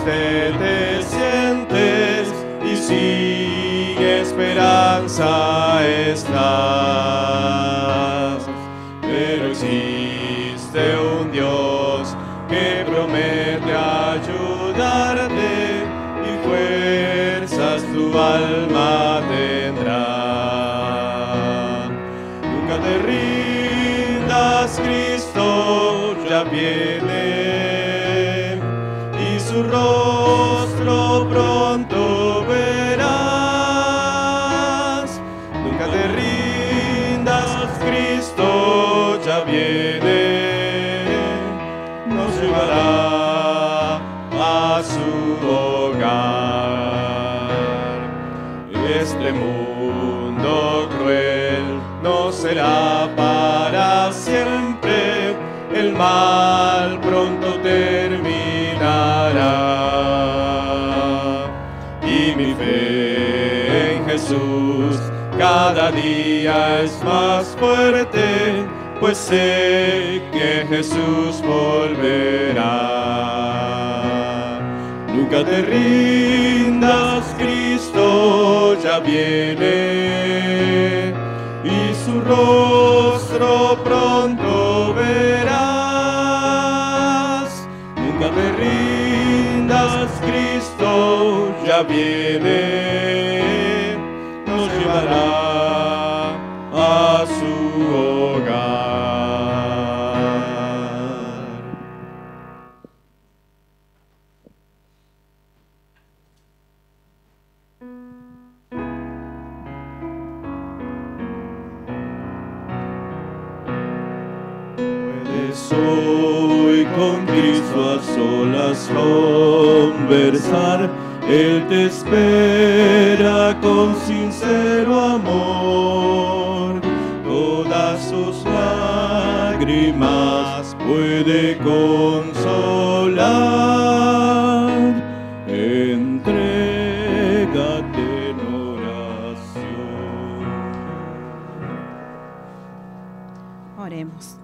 triste te sientes y sin esperanza estás, pero existe un Dios que promete ayudarte y fuerzas tu alma tendrá. Nunca te rindas, Cristo ya viene y su rostro pronto verás. Nunca te rindas, Cristo ya viene, nos llevará a su hogar. Este mundo cruel no será para siempre, el mal pronto terminará. Y mi fe en Jesús cada día es más fuerte, pues sé que Jesús volverá. Nunca te rindas, Cristo ya viene y su rostro pronto verás. Nunca te rindas, Cristo ya viene, nos llevará a su hogar. Puedes hoy con Cristo a solas conversar, Él te espera con sincero amor. Todas sus lágrimas puede consolar. Entrégate en oración. Oremos.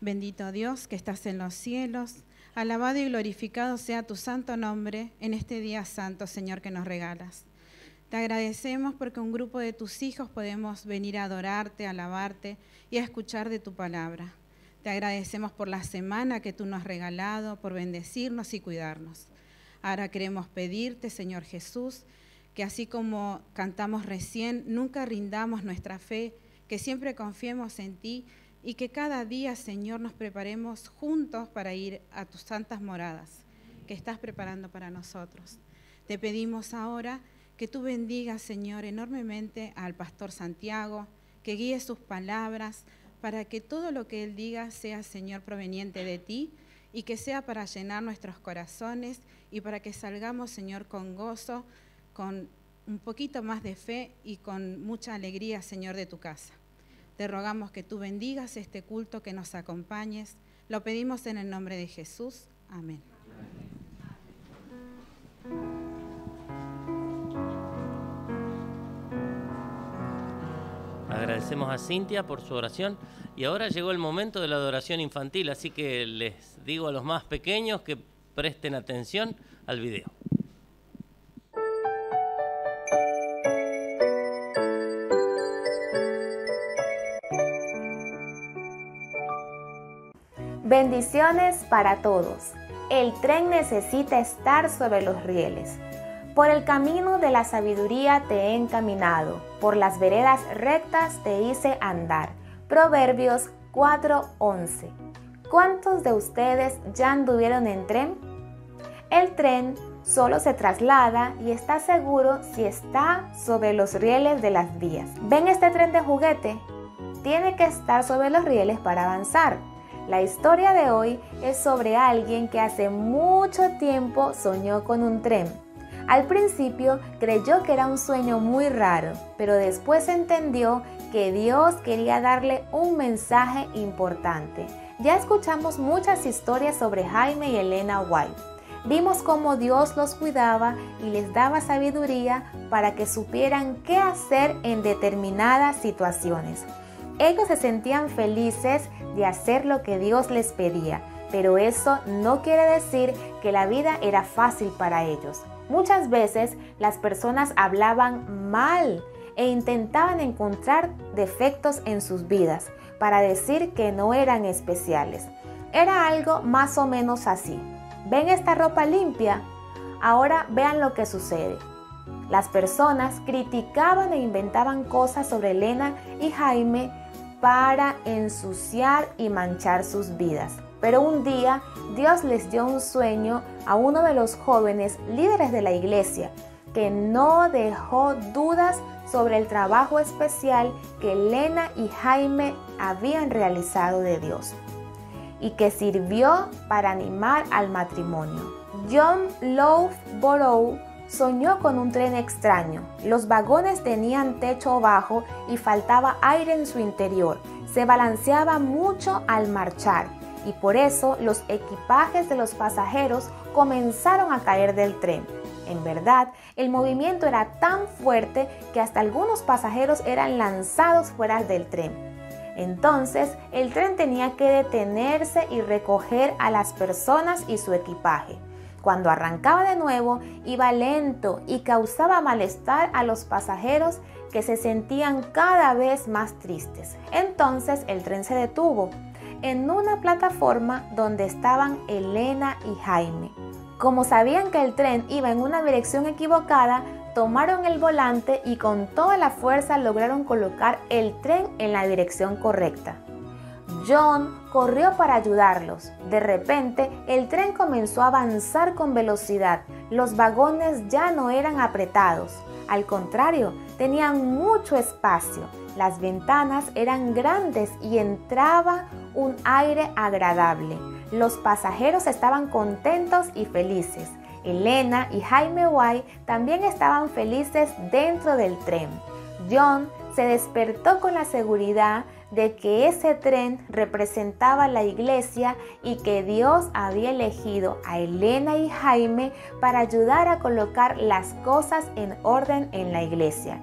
Bendito Dios que estás en los cielos, alabado y glorificado sea tu santo nombre en este día santo, Señor, que nos regalas. Te agradecemos porque un grupo de tus hijos podemos venir a adorarte, a alabarte y a escuchar de tu palabra. Te agradecemos por la semana que tú nos has regalado, por bendecirnos y cuidarnos. Ahora queremos pedirte, Señor Jesús, que así como cantamos recién, nunca rindamos nuestra fe, que siempre confiemos en ti y que cada día, Señor, nos preparemos juntos para ir a tus santas moradas que estás preparando para nosotros. Te pedimos ahora que tú bendigas, Señor, enormemente al pastor Santiago, que guíe sus palabras para que todo lo que él diga sea, Señor, proveniente de ti y que sea para llenar nuestros corazones y para que salgamos, Señor, con gozo, con un poquito más de fe y con mucha alegría, Señor, de tu casa. Te rogamos que tú bendigas este culto, que nos acompañes. Lo pedimos en el nombre de Jesús. Amén. Agradecemos a Cintia por su oración y ahora llegó el momento de la adoración infantil, así que les digo a los más pequeños que presten atención al video. Bendiciones para todos. El tren necesita estar sobre los rieles. Por el camino de la sabiduría te he encaminado, por las veredas rectas te hice andar. Proverbios 4:11. ¿Cuántos de ustedes ya anduvieron en tren? El tren solo se traslada y está seguro si está sobre los rieles de las vías. ¿Ven este tren de juguete? Tiene que estar sobre los rieles para avanzar. La historia de hoy es sobre alguien que hace mucho tiempo soñó con un tren. Al principio creyó que era un sueño muy raro, pero después entendió que Dios quería darle un mensaje importante. Ya escuchamos muchas historias sobre Jaime y Elena White. Vimos cómo Dios los cuidaba y les daba sabiduría para que supieran qué hacer en determinadas situaciones. Ellos se sentían felices de hacer lo que Dios les pedía pero eso no quiere decir que la vida era fácil para ellos. Muchas veces las personas hablaban mal e intentaban encontrar defectos en sus vidas para decir que no eran especiales. Era algo más o menos así: ¿ven esta ropa limpia? Ahora vean lo que sucede. Las personas criticaban e inventaban cosas sobre Elena y Jaime para ensuciar y manchar sus vidas. Pero un día Dios les dio un sueño a uno de los jóvenes líderes de la iglesia, que no dejó dudas sobre el trabajo especial que Elena y Jaime habían realizado de Dios y que sirvió para animar al matrimonio. John Loughborough soñó con un tren extraño. Los vagones tenían techo bajo y faltaba aire en su interior. Se balanceaba mucho al marchar y por eso los equipajes de los pasajeros comenzaron a caer del tren. En verdad, el movimiento era tan fuerte que hasta algunos pasajeros eran lanzados fuera del tren. Entonces, el tren tenía que detenerse y recoger a las personas y su equipaje. Cuando arrancaba de nuevo, iba lento y causaba malestar a los pasajeros, que se sentían cada vez más tristes. Entonces, el tren se detuvo en una plataforma donde estaban Elena y Jaime. Como sabían que el tren iba en una dirección equivocada, tomaron el volante y con toda la fuerza lograron colocar el tren en la dirección correcta. John corrió para ayudarlos. De repente, el tren comenzó a avanzar con velocidad. Los vagones ya no eran apretados. Al contrario, tenían mucho espacio. Las ventanas eran grandes y entraba un aire agradable. Los pasajeros estaban contentos y felices. Elena y Jaime White también estaban felices dentro del tren. John se despertó con la seguridad de que ese tren representaba la iglesia y que Dios había elegido a Elena y Jaime para ayudar a colocar las cosas en orden en la iglesia.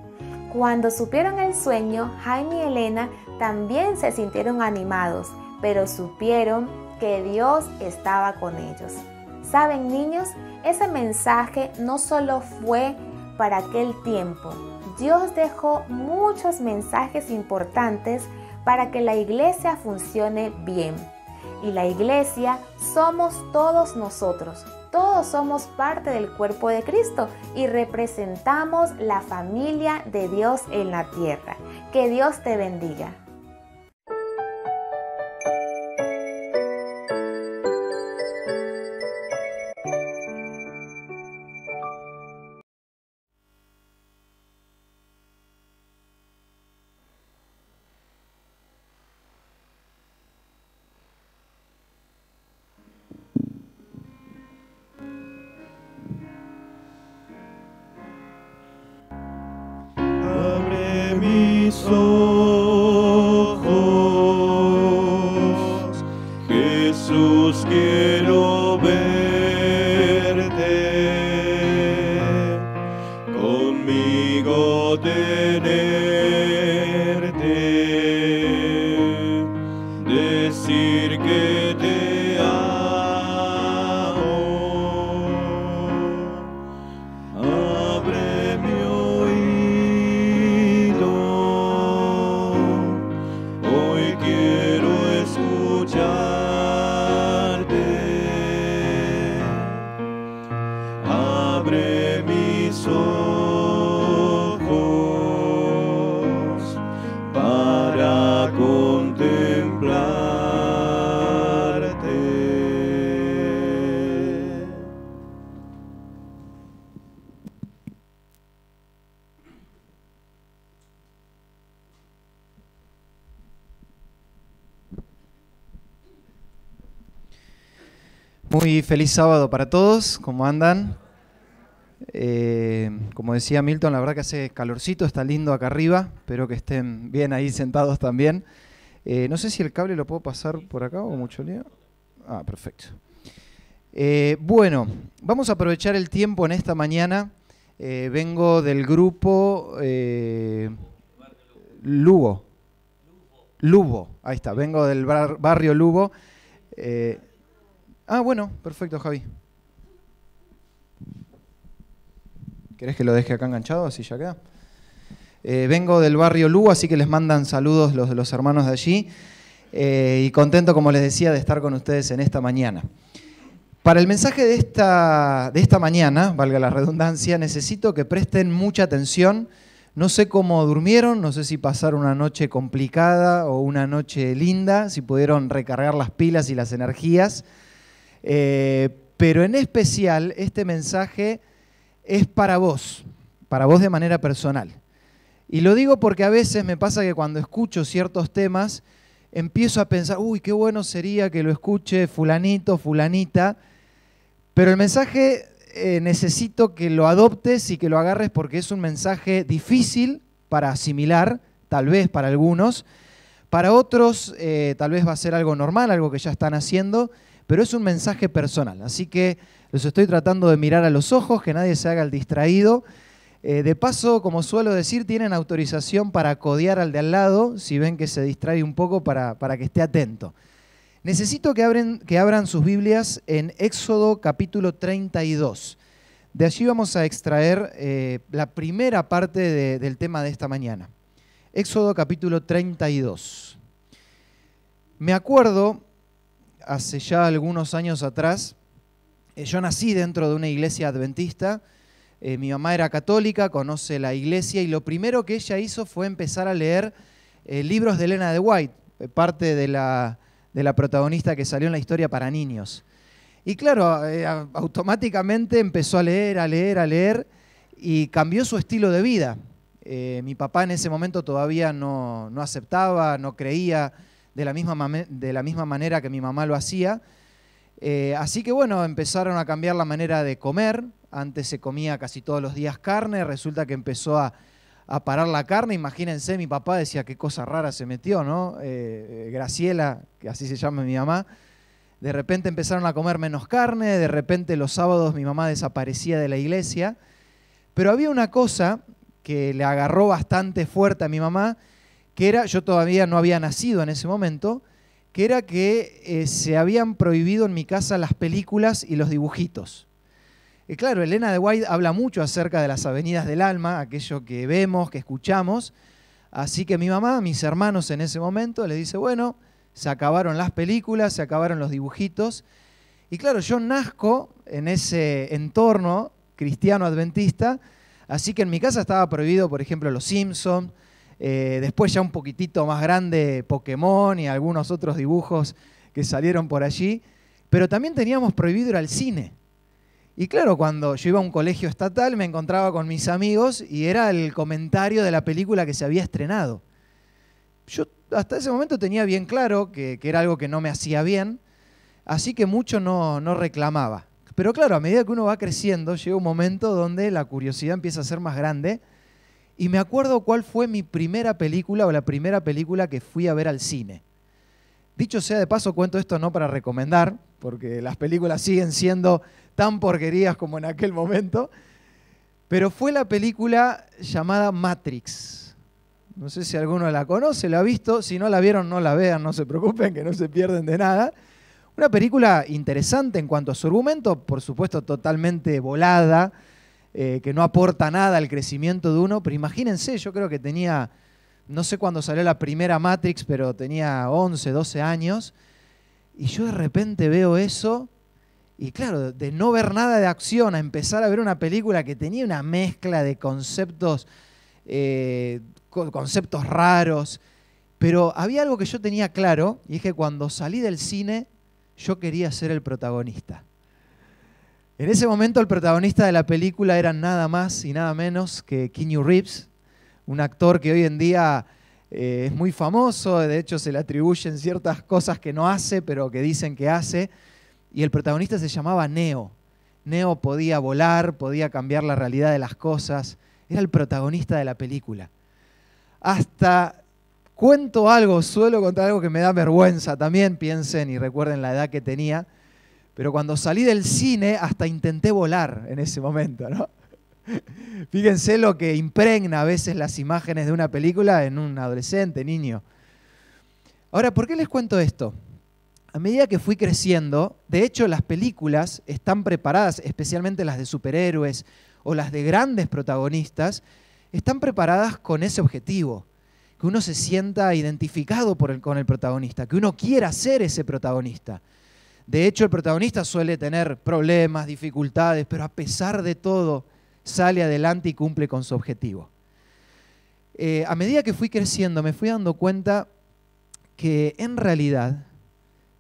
Cuando supieron el sueño, Jaime y Elena también se sintieron animados, pero supieron que Dios estaba con ellos. ¿Saben, niños? Ese mensaje no solo fue para aquel tiempo. Dios dejó muchos mensajes importantes para que la iglesia funcione bien. Y la iglesia somos todos nosotros. Todos somos parte del cuerpo de Cristo y representamos la familia de Dios en la tierra. Que Dios te bendiga. Abre mis ojos, Jesús, quiero verte, conmigo tenerte, decir que te amo. Abre mi oído, hoy quiero escucharte. Abre mis ojos para contemplarte. Muy feliz sábado para todos, ¿cómo andan? Como decía Milton, la verdad que hace calorcito, está lindo acá arriba, espero que estén bien ahí sentados también. No sé si el cable lo puedo pasar por acá o mucho lío. Ah, perfecto. Bueno, vamos a aprovechar el tiempo en esta mañana. Vengo del grupo Lubo, ahí está, vengo del barrio Lubo. Ah, bueno, perfecto, Javi. ¿Querés que lo deje acá enganchado? Así ya queda. Vengo del barrio Lu, así que les mandan saludos los hermanos de allí. Y contento, como les decía, de estar con ustedes en esta mañana. Para el mensaje de esta mañana, valga la redundancia, necesito que presten mucha atención. No sé cómo durmieron, no sé si pasaron una noche complicada o una noche linda, si pudieron recargar las pilas y las energías. Pero en especial este mensaje es para vos de manera personal. Y lo digo porque a veces me pasa que cuando escucho ciertos temas empiezo a pensar, uy, qué bueno sería que lo escuche fulanito, fulanita, pero el mensaje necesito que lo adoptes y que lo agarres porque es un mensaje difícil para asimilar, tal vez para algunos. Para otros tal vez va a ser algo normal, algo que ya están haciendo, pero es un mensaje personal. Así que los estoy tratando de mirar a los ojos, que nadie se haga el distraído. De paso, como suelo decir, tienen autorización para codear al de al lado, si ven que se distrae un poco para que esté atento. Necesito que abran sus Biblias en Éxodo capítulo 32. De allí vamos a extraer la primera parte del tema de esta mañana. Éxodo capítulo 32. Me acuerdo, hace ya algunos años atrás, yo nací dentro de una iglesia adventista. Mi mamá era católica, conoce la iglesia y lo primero que ella hizo fue empezar a leer libros de Elena de White, parte de la protagonista que salió en la historia para niños. Y claro, automáticamente empezó a leer y cambió su estilo de vida. Mi papá en ese momento todavía no aceptaba, no creía de la misma manera que mi mamá lo hacía. Así que bueno, empezaron a cambiar la manera de comer. Antes se comía casi todos los días carne, resulta que empezó a parar la carne. Imagínense, mi papá decía qué cosa rara se metió, ¿no? Graciela, que así se llama mi mamá, de repente empezaron a comer menos carne, de repente los sábados mi mamá desaparecía de la iglesia. Pero había una cosa que le agarró bastante fuerte a mi mamá, que era, yo todavía no había nacido en ese momento, que era que se habían prohibido en mi casa las películas y los dibujitos. Y claro, Elena de White habla mucho acerca de las avenidas del alma, aquello que vemos, que escuchamos. Así que mi mamá, mis hermanos en ese momento, les dice, bueno, se acabaron las películas, se acabaron los dibujitos. Y claro, yo nazco en ese entorno cristiano adventista, así que en mi casa estaba prohibido, por ejemplo, los Simpsons, después ya un poquitito más grande Pokémon y algunos otros dibujos que salieron por allí, pero también teníamos prohibido ir al cine. Y claro, cuando yo iba a un colegio estatal me encontraba con mis amigos y era el comentario de la película que se había estrenado. Yo hasta ese momento tenía bien claro que era algo que no me hacía bien, así que mucho no reclamaba. Pero claro, a medida que uno va creciendo, llega un momento donde la curiosidad empieza a ser más grande y me acuerdo cuál fue mi primera película o la primera película que fui a ver al cine. Dicho sea de paso, cuento esto no para recomendar, porque las películas siguen siendo tan porquerías como en aquel momento, pero fue la película llamada Matrix. No sé si alguno la conoce, la ha visto, si no la vieron no la vean, no se preocupen, que no se pierden de nada. Una película interesante en cuanto a su argumento, por supuesto totalmente volada, que no aporta nada al crecimiento de uno, pero imagínense, yo creo que tenía, no sé cuándo salió la primera Matrix, pero tenía 11, 12 años, y yo de repente veo eso, y claro, de no ver nada de acción a empezar a ver una película que tenía una mezcla de conceptos raros, pero había algo que yo tenía claro, y es que cuando salí del cine, yo quería ser el protagonista. En ese momento el protagonista de la película era nada más y nada menos que Keanu Reeves, un actor que hoy en día es muy famoso, de hecho se le atribuyen ciertas cosas que no hace, pero que dicen que hace, y el protagonista se llamaba Neo. Neo podía volar, podía cambiar la realidad de las cosas, era el protagonista de la película. Hasta suelo contar algo que me da vergüenza también, piensen y recuerden la edad que tenía, pero cuando salí del cine hasta intenté volar en ese momento, ¿no? Fíjense lo que impregna a veces las imágenes de una película en un adolescente, niño. Ahora, ¿por qué les cuento esto? a medida que fui creciendo, de hecho las películas están preparadas, especialmente las de superhéroes o las de grandes protagonistas, están preparadas con ese objetivo, que uno se sienta identificado con el protagonista, que uno quiera ser ese protagonista. De hecho, el protagonista suele tener problemas, dificultades, pero a pesar de todo sale adelante y cumple con su objetivo. A medida que fui creciendo, me fui dando cuenta que en realidad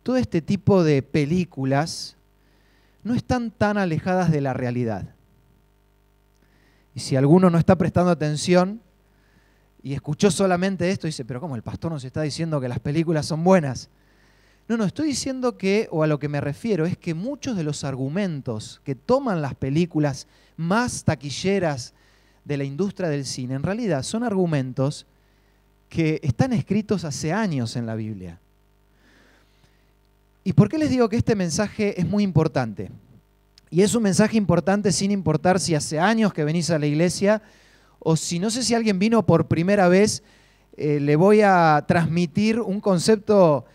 todo este tipo de películas no están tan alejadas de la realidad. Y si alguno no está prestando atención y escuchó solamente esto, dice, pero ¿cómo el pastor nos está diciendo que las películas son buenas? No, estoy diciendo que, o a lo que me refiero, es que muchos de los argumentos que toman las películas más taquilleras de la industria del cine, en realidad son argumentos que están escritos hace años en la Biblia. ¿Y por qué les digo que este mensaje es muy importante? Y es un mensaje importante sin importar si hace años que venís a la iglesia o si no sé si alguien vino por primera vez, le voy a transmitir un concepto,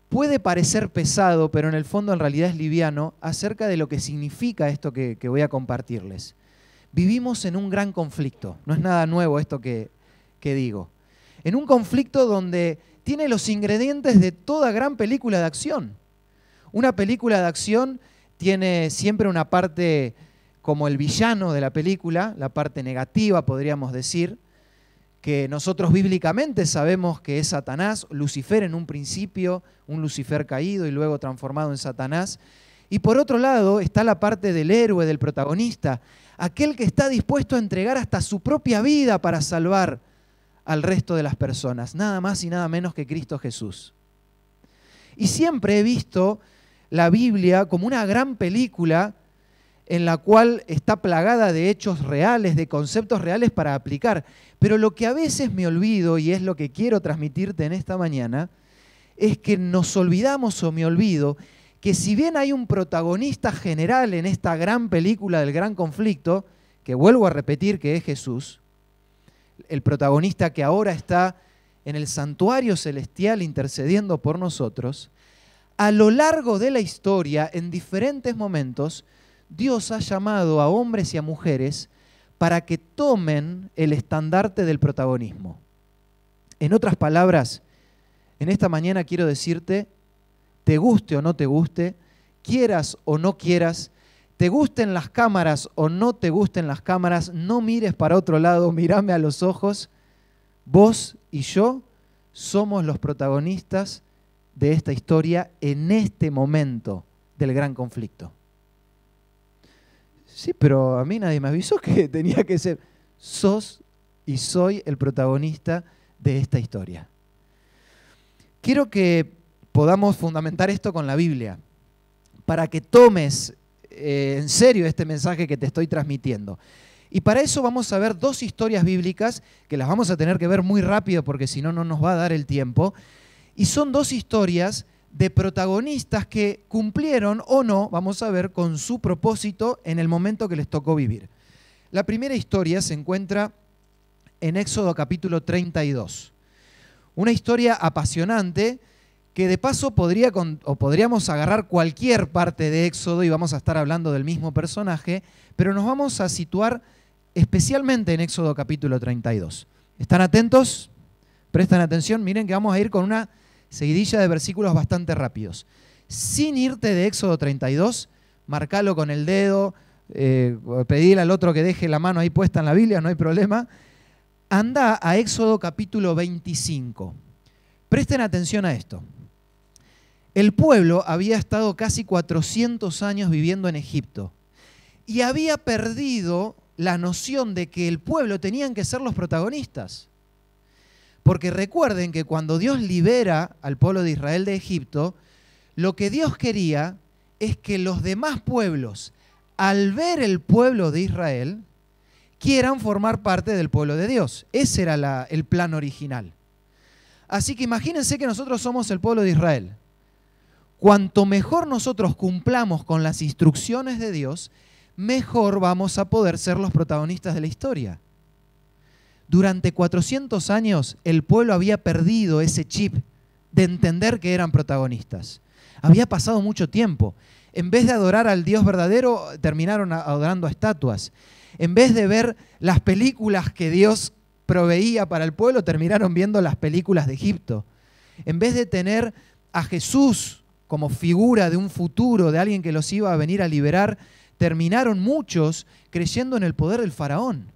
puede parecer pesado, pero en el fondo en realidad es liviano, acerca de lo que significa esto que voy a compartirles. Vivimos en un gran conflicto, no es nada nuevo esto que digo. En un conflicto donde tiene los ingredientes de toda gran película de acción. Una película de acción tiene siempre una parte como el villano de la película, la parte negativa, podríamos decir, que nosotros bíblicamente sabemos que es Satanás, Lucifer en un principio, un Lucifer caído y luego transformado en Satanás. Y por otro lado está la parte del héroe, del protagonista, aquel que está dispuesto a entregar hasta su propia vida para salvar al resto de las personas, nada más y nada menos que Cristo Jesús. Y siempre he visto la Biblia como una gran película en la cual está plagada de hechos reales, de conceptos reales para aplicar. Pero lo que a veces me olvido, y es lo que quiero transmitirte en esta mañana, es que nos olvidamos o me olvido que si bien hay un protagonista general en esta gran película del gran conflicto, que vuelvo a repetir que es Jesús, el protagonista que ahora está en el santuario celestial intercediendo por nosotros, a lo largo de la historia, en diferentes momentos, Dios ha llamado a hombres y a mujeres para que tomen el estandarte del protagonismo. En otras palabras, en esta mañana quiero decirte, te guste o no te guste, quieras o no quieras, te gusten las cámaras o no te gusten las cámaras, no mires para otro lado, mírame a los ojos, vos y yo somos los protagonistas de esta historia en este momento del gran conflicto. Sí, pero a mí nadie me avisó que tenía que ser. Sos y soy el protagonista de esta historia. Quiero que podamos fundamentar esto con la Biblia, para que tomes en serio este mensaje que te estoy transmitiendo. Y para eso vamos a ver dos historias bíblicas, que las vamos a tener que ver muy rápido porque si no, no nos va a dar el tiempo. Y son dos historias de protagonistas que cumplieron o no, vamos a ver, con su propósito en el momento que les tocó vivir. La primera historia se encuentra en Éxodo capítulo 32. Una historia apasionante que de paso podríamos agarrar cualquier parte de Éxodo y vamos a estar hablando del mismo personaje, pero nos vamos a situar especialmente en Éxodo capítulo 32. ¿Están atentos? Prestan atención, miren que vamos a ir con una seguidilla de versículos bastante rápidos. Sin irte de Éxodo 32, marcalo con el dedo, pedile al otro que deje la mano ahí puesta en la Biblia, no hay problema. Anda a Éxodo capítulo 25. Presten atención a esto. El pueblo había estado casi 400 años viviendo en Egipto y había perdido la noción de que el pueblo tenían que ser los protagonistas. Porque recuerden que cuando Dios libera al pueblo de Israel de Egipto, lo que Dios quería es que los demás pueblos, al ver el pueblo de Israel, quieran formar parte del pueblo de Dios. Ese era el plan original. Así que imagínense que nosotros somos el pueblo de Israel. Cuanto mejor nosotros cumplamos con las instrucciones de Dios, mejor vamos a poder ser los protagonistas de la historia. Durante 400 años el pueblo había perdido ese chip de entender que eran protagonistas. Había pasado mucho tiempo. En vez de adorar al Dios verdadero, terminaron adorando a estatuas. En vez de ver las películas que Dios proveía para el pueblo, terminaron viendo las películas de Egipto. En vez de tener a Jesús como figura de un futuro, de alguien que los iba a venir a liberar, terminaron muchos creyendo en el poder del faraón.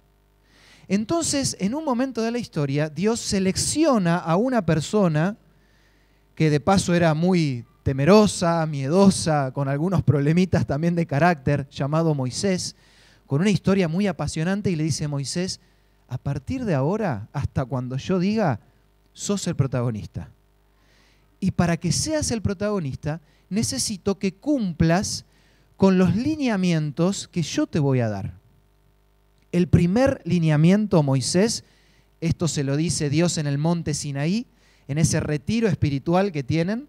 Entonces, en un momento de la historia, Dios selecciona a una persona que de paso era muy temerosa, miedosa, con algunos problemitas también de carácter, llamado Moisés, con una historia muy apasionante, y le dice: Moisés, a partir de ahora, hasta cuando yo diga, sos el protagonista. Y para que seas el protagonista, necesito que cumplas con los lineamientos que yo te voy a dar. El primer lineamiento, Moisés, esto se lo dice Dios en el monte Sinaí, en ese retiro espiritual que tienen.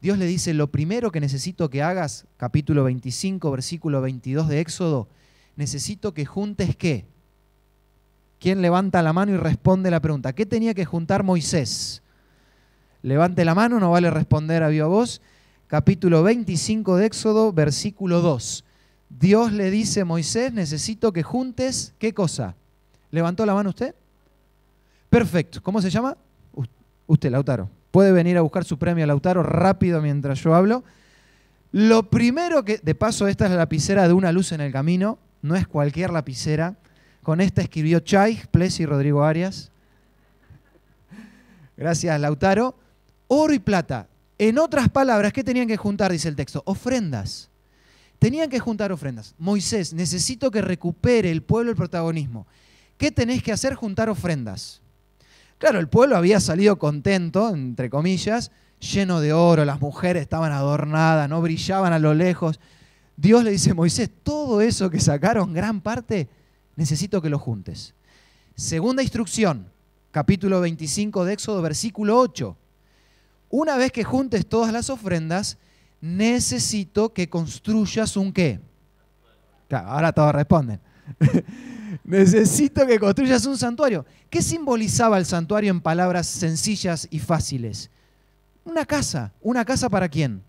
Dios le dice: lo primero que necesito que hagas, capítulo 25, versículo 22 de Éxodo, necesito que juntes ¿qué? ¿Quién levanta la mano y responde la pregunta? ¿Qué tenía que juntar Moisés? Levante la mano, no vale responder a viva voz. Capítulo 25 de Éxodo, versículo 2. Dios le dice a Moisés: necesito que juntes, ¿qué cosa? ¿Levantó la mano usted? Perfecto. ¿Cómo se llama? Usted, Lautaro. Puede venir a buscar su premio, Lautaro, rápido mientras yo hablo. Lo primero que, de paso, esta es la lapicera de Una Luz en el Camino, no es cualquier lapicera. Con esta escribió Chay, Plessi y Rodrigo Arias. Gracias, Lautaro. Oro y plata. En otras palabras, ¿qué tenían que juntar? Dice el texto. Ofrendas. Tenían que juntar ofrendas. Moisés, necesito que recupere el pueblo el protagonismo. ¿Qué tenés que hacer? Juntar ofrendas. Claro, el pueblo había salido contento, entre comillas, lleno de oro, las mujeres estaban adornadas, no brillaban a lo lejos. Dios le dice a Moisés: todo eso que sacaron, gran parte, necesito que lo juntes. Segunda instrucción, capítulo 25 de Éxodo, versículo 8. Una vez que juntes todas las ofrendas, necesito que construyas un ¿qué? Claro, ahora todos responden. Necesito que construyas un santuario. ¿Qué simbolizaba el santuario en palabras sencillas y fáciles? Una casa. ¿Una casa para quién?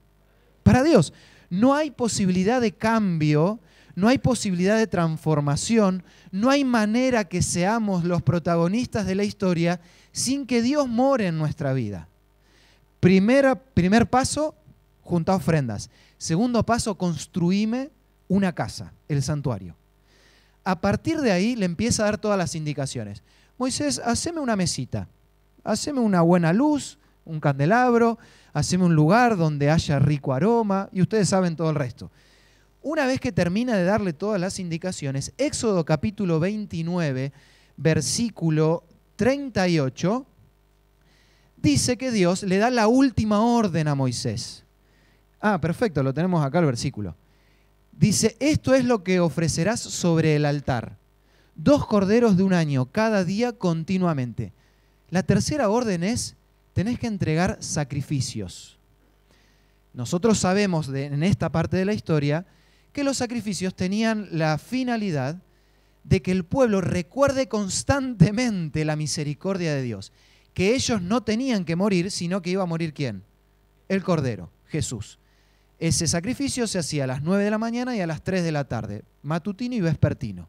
Para Dios. No hay posibilidad de cambio, no hay posibilidad de transformación, no hay manera que seamos los protagonistas de la historia sin que Dios more en nuestra vida. Primer paso, junta ofrendas. Segundo paso, construíme una casa, el santuario. A partir de ahí le empieza a dar todas las indicaciones. Moisés, haceme una mesita, haceme una buena luz, un candelabro, haceme un lugar donde haya rico aroma, y ustedes saben todo el resto. Una vez que termina de darle todas las indicaciones, Éxodo capítulo 29, versículo 38, dice que Dios le da la última orden a Moisés. Ah, perfecto, lo tenemos acá el versículo. Dice: esto es lo que ofrecerás sobre el altar. 2 corderos de un año cada día continuamente. La tercera orden es: tenés que entregar sacrificios. Nosotros sabemos en esta parte de la historia que los sacrificios tenían la finalidad de que el pueblo recuerde constantemente la misericordia de Dios. Que ellos no tenían que morir, sino que iba a morir ¿quién? El Cordero, Jesús. Ese sacrificio se hacía a las 9 de la mañana y a las 3 de la tarde, matutino y vespertino.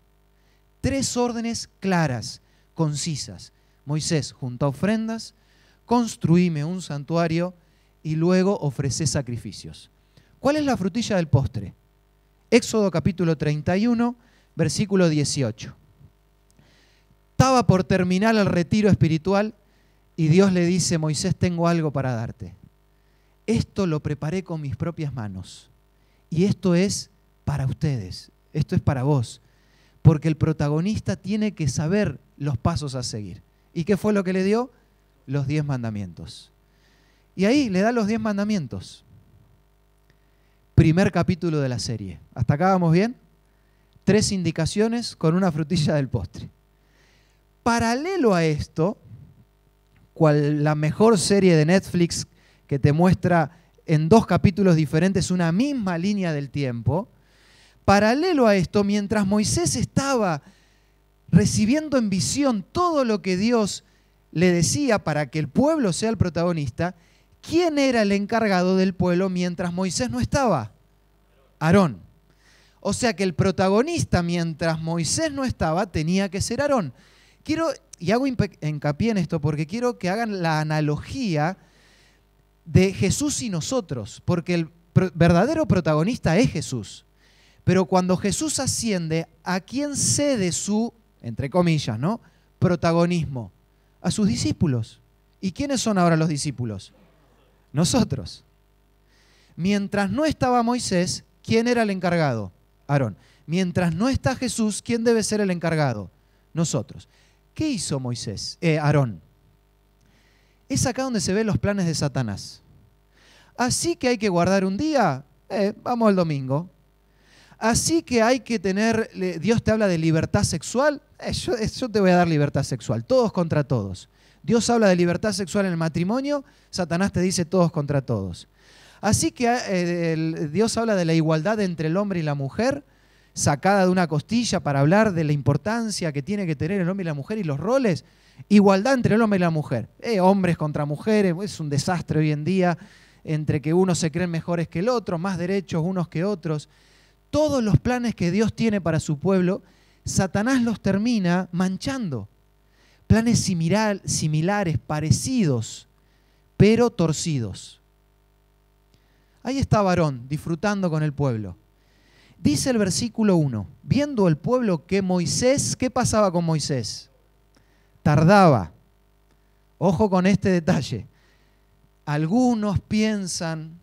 3 órdenes claras, concisas. Moisés, junta ofrendas, construíme un santuario y luego ofrecé sacrificios. ¿Cuál es la frutilla del postre? Éxodo capítulo 31, versículo 18. Estaba por terminar el retiro espiritual y Dios le dice: Moisés, tengo algo para darte. Esto lo preparé con mis propias manos y esto es para ustedes, esto es para vos, porque el protagonista tiene que saber los pasos a seguir. ¿Y qué fue lo que le dio? Los 10 mandamientos. Y ahí le da los 10 mandamientos. Primer capítulo de la serie. ¿Hasta acá vamos bien? 3 indicaciones con una frutilla del postre. Paralelo a esto, cual la mejor serie de Netflix que te muestra en 2 capítulos diferentes una misma línea del tiempo, paralelo a esto, mientras Moisés estaba recibiendo en visión todo lo que Dios le decía para que el pueblo sea el protagonista, ¿quién era el encargado del pueblo mientras Moisés no estaba? Aarón. O sea que el protagonista mientras Moisés no estaba tenía que ser Aarón. Quiero, y hago hincapié en esto porque quiero que hagan la analogía de Jesús y nosotros, porque el verdadero protagonista es Jesús. Pero cuando Jesús asciende, ¿a quién cede su, entre comillas, ¿no?, protagonismo? A sus discípulos. ¿Y quiénes son ahora los discípulos? Nosotros. Mientras no estaba Moisés, ¿quién era el encargado? Aarón. Mientras no está Jesús, ¿quién debe ser el encargado? Nosotros. ¿Qué hizo Aarón? Es acá donde se ven los planes de Satanás. Así que hay que guardar un día, vamos el domingo. Así que hay que tener, Dios te habla de libertad sexual, yo te voy a dar libertad sexual, todos contra todos. Dios habla de libertad sexual en el matrimonio, Satanás te dice todos contra todos. Así que Dios habla de la igualdad entre el hombre y la mujer, sacada de una costilla para hablar de la importancia que tiene que tener el hombre y la mujer y los roles. Igualdad entre el hombre y la mujer. Hombres contra mujeres, es un desastre hoy en día, entre que unos se creen mejores que el otro, más derechos unos que otros. Todos los planes que Dios tiene para su pueblo, Satanás los termina manchando. Planes similares, parecidos, pero torcidos. Ahí estaba Aarón, disfrutando con el pueblo. Dice el versículo 1, viendo el pueblo que Moisés, ¿qué pasaba con Moisés? Tardaba. Ojo con este detalle. Algunos piensan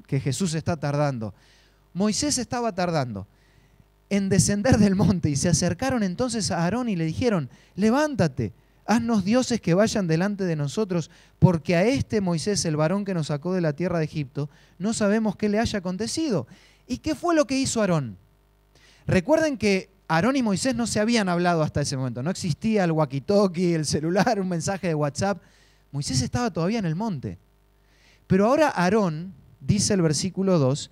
que Jesús está tardando. Moisés estaba tardando en descender del monte y se acercaron entonces a Aarón y le dijeron, levántate, haznos dioses que vayan delante de nosotros, porque a este Moisés, el varón que nos sacó de la tierra de Egipto, no sabemos qué le haya acontecido. ¿Y qué fue lo que hizo Aarón? Recuerden que Aarón y Moisés no se habían hablado hasta ese momento. No existía el walkie-talkie, el celular, un mensaje de WhatsApp. Moisés estaba todavía en el monte. Pero ahora Aarón, dice el versículo 2,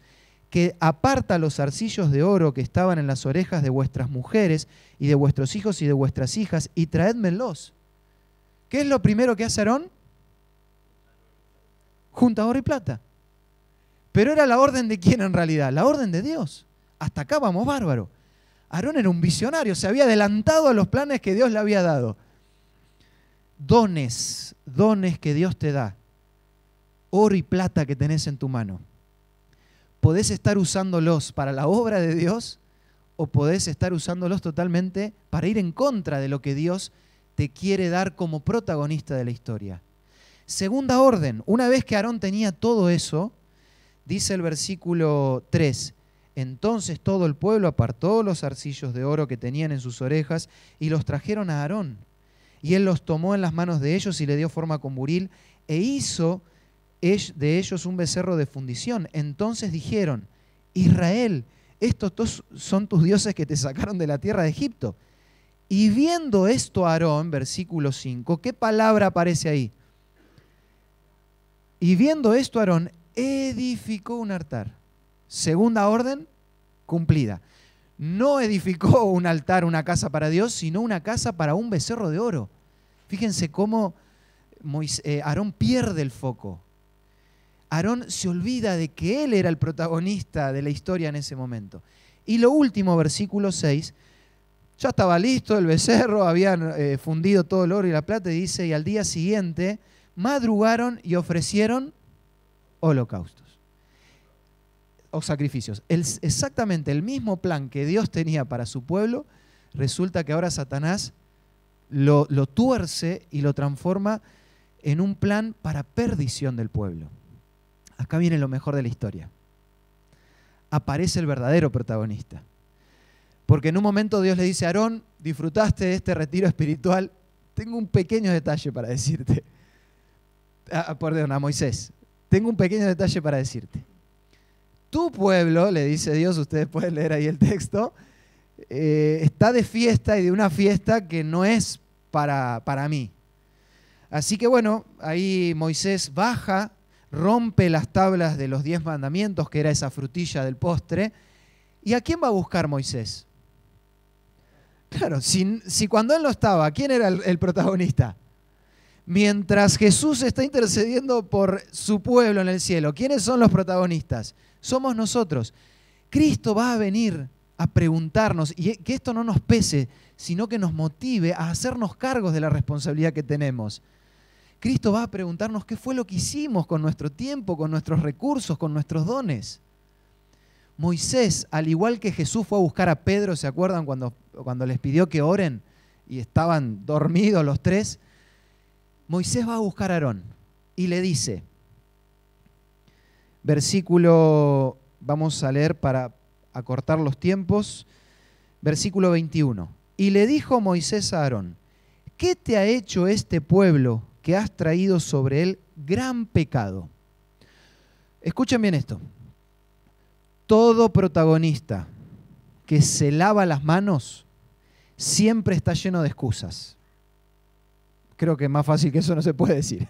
que aparta los zarcillos de oro que estaban en las orejas de vuestras mujeres y de vuestros hijos y de vuestras hijas y traédmelos. ¿Qué es lo primero que hace Aarón? Junta oro y plata. Pero era la orden de quién en realidad, la orden de Dios. Hasta acá vamos bárbaro. Aarón era un visionario, se había adelantado a los planes que Dios le había dado. Dones que Dios te da. Oro y plata que tenés en tu mano. Podés estar usándolos para la obra de Dios o podés estar usándolos totalmente para ir en contra de lo que Dios te quiere dar como protagonista de la historia. Segunda orden, una vez que Aarón tenía todo eso, dice el versículo 3, entonces todo el pueblo apartó los zarcillos de oro que tenían en sus orejas y los trajeron a Aarón. Y él los tomó en las manos de ellos y le dio forma con buril e hizo de ellos un becerro de fundición. Entonces dijeron, Israel, estos son tus dioses que te sacaron de la tierra de Egipto. Y viendo esto Aarón, versículo 5, ¿qué palabra aparece ahí? Y viendo esto Aarón, edificó un altar. Segunda orden cumplida. No edificó un altar, una casa para Dios, sino una casa para un becerro de oro. Fíjense cómo Aarón pierde el foco. Aarón se olvida de que él era el protagonista de la historia en ese momento. Y lo último, versículo 6, ya estaba listo el becerro, habían fundido todo el oro y la plata, y dice, y al día siguiente madrugaron y ofrecieron holocaustos o sacrificios. Exactamente el mismo plan que Dios tenía para su pueblo, resulta que ahora Satanás lo tuerce y lo transforma en un plan para perdición del pueblo. Acá viene lo mejor de la historia. Aparece el verdadero protagonista. Porque en un momento Dios le dice a Aarón, disfrutaste de este retiro espiritual, tengo un pequeño detalle para decirte. Perdón, a Moisés, tengo un pequeño detalle para decirte. Tu pueblo, le dice Dios, ustedes pueden leer ahí el texto, está de fiesta y de una fiesta que no es para mí. Así que bueno, ahí Moisés baja, rompe las tablas de los 10 mandamientos, que era esa frutilla del postre. ¿Y a quién va a buscar Moisés? Claro, si cuando él no estaba, ¿quién era el protagonista? Mientras Jesús está intercediendo por su pueblo en el cielo, ¿quiénes son los protagonistas? Somos nosotros. Cristo va a venir a preguntarnos, y que esto no nos pese, sino que nos motive a hacernos cargos de la responsabilidad que tenemos. Cristo va a preguntarnos qué fue lo que hicimos con nuestro tiempo, con nuestros recursos, con nuestros dones. Moisés, al igual que Jesús fue a buscar a Pedro, ¿se acuerdan cuando les pidió que oren y estaban dormidos los tres? Moisés va a buscar a Aarón y le dice, versículo, vamos a leer para acortar los tiempos, versículo 21. Y le dijo Moisés a Aarón, ¿qué te ha hecho este pueblo que has traído sobre él gran pecado? Escuchen bien esto. Todo protagonista que se lava las manos siempre está lleno de excusas. Creo que más fácil que eso no se puede decir.